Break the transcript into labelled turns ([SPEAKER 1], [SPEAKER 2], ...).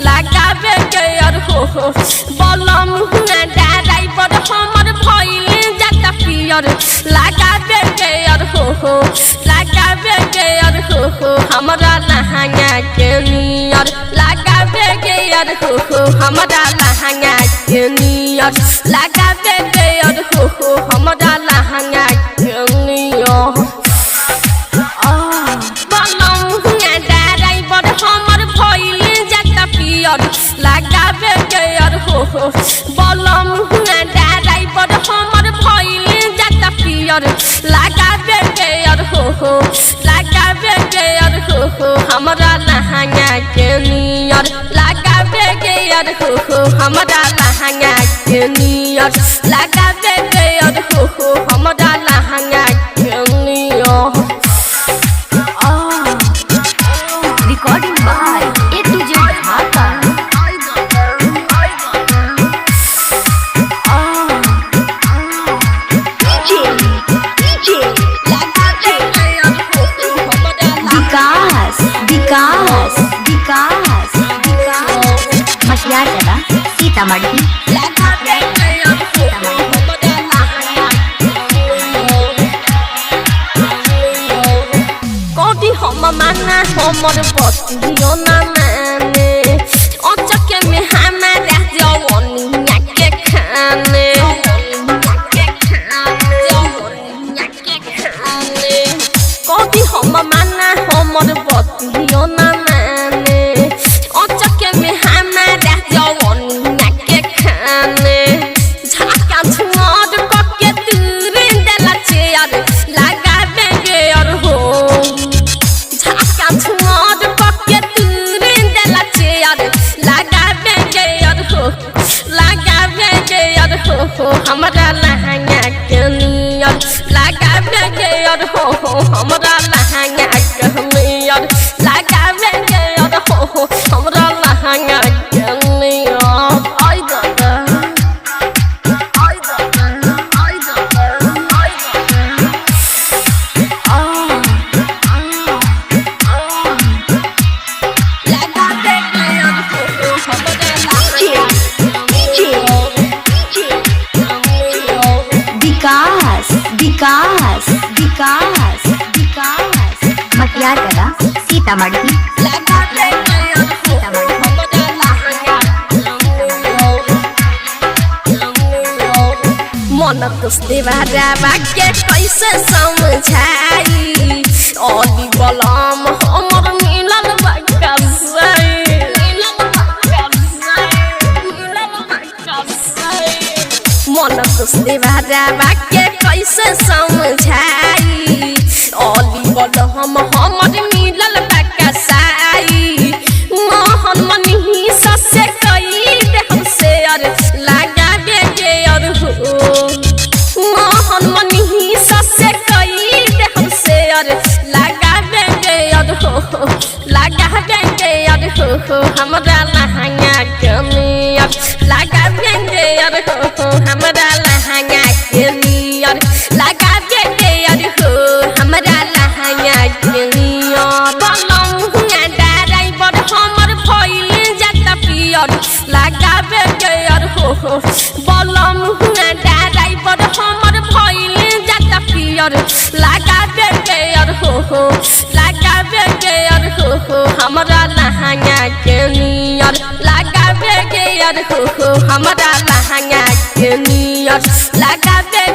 [SPEAKER 1] लगावे के यार हो बलम हुआ ड्राइवर हमर भइल जाता पियर लगावे के यार हो लगावे के यार हो हमरा लहंगा के नियर लगावे के यार हो हमरा लहंगा के नियर लगावे के यार हो हमरा लहंगा के नियर बलम हुआ ड्राइवर हमर भइल जाता पियर लगावे के यार हो बलम हुआ ड्राइवर हमर भइल जाता पियर लगावे के यार हो लगावे के यार हो हमरा लहंगा के नियर लगावे के यार हो हमरा लहंगा के नियर लगावे के यार हो हमरा लहंगा के नियर
[SPEAKER 2] Recording by A to Z Dhaka. विकास मसियार जगह सीतामढ़ी
[SPEAKER 1] कदी हम माना हमर बतियो ना माने अचके में हमारा जवनिया के खाने कदी हम माना हमर बतियो ना माने अचके में हमारा जवनिया के खाने झाका झुमर कके तुरे देला चेयर लगावे के यार हो झाका झुमर कके तुरे देला चेयर लगावे के यार हो लगावे के यार हो हमरा लहंगा के नियर लगावे के यार हो हमरा लहंगा के नियर लगावे के यार हो हमरा लहंगा के नियर आई दादा
[SPEAKER 2] विकास मसियार जगह सीतामढ़ी
[SPEAKER 1] मन कुछ देवारा के कैसे समझाई अली बलम हमर मिलन मन कुछ देवारा के कैसे समझाई अली बलम हमर मिलन बकसाई मोहन मनी ससे कई दे हमसे यार लगावे के यार हो मोहन मनी ससे कई दे हमसे यार लगावे के यार हो लगावे के यार हो हमरा लहंगा के नियर लगावे के यार हो हमरा लहंगा के नियर लगावे के यार हो हमरा लहंगा के नियर बलम हुआ ड्राइवर हमर भइल जाता पियर लगावे के यार हो बलम हुआ ड्राइवर हमर भइल जाता पियर लगावे के यार हो लगावे के यार हो हमरा लहंगा के नियर लगावे के यार हो हमरा लहंगा के नियर लगावे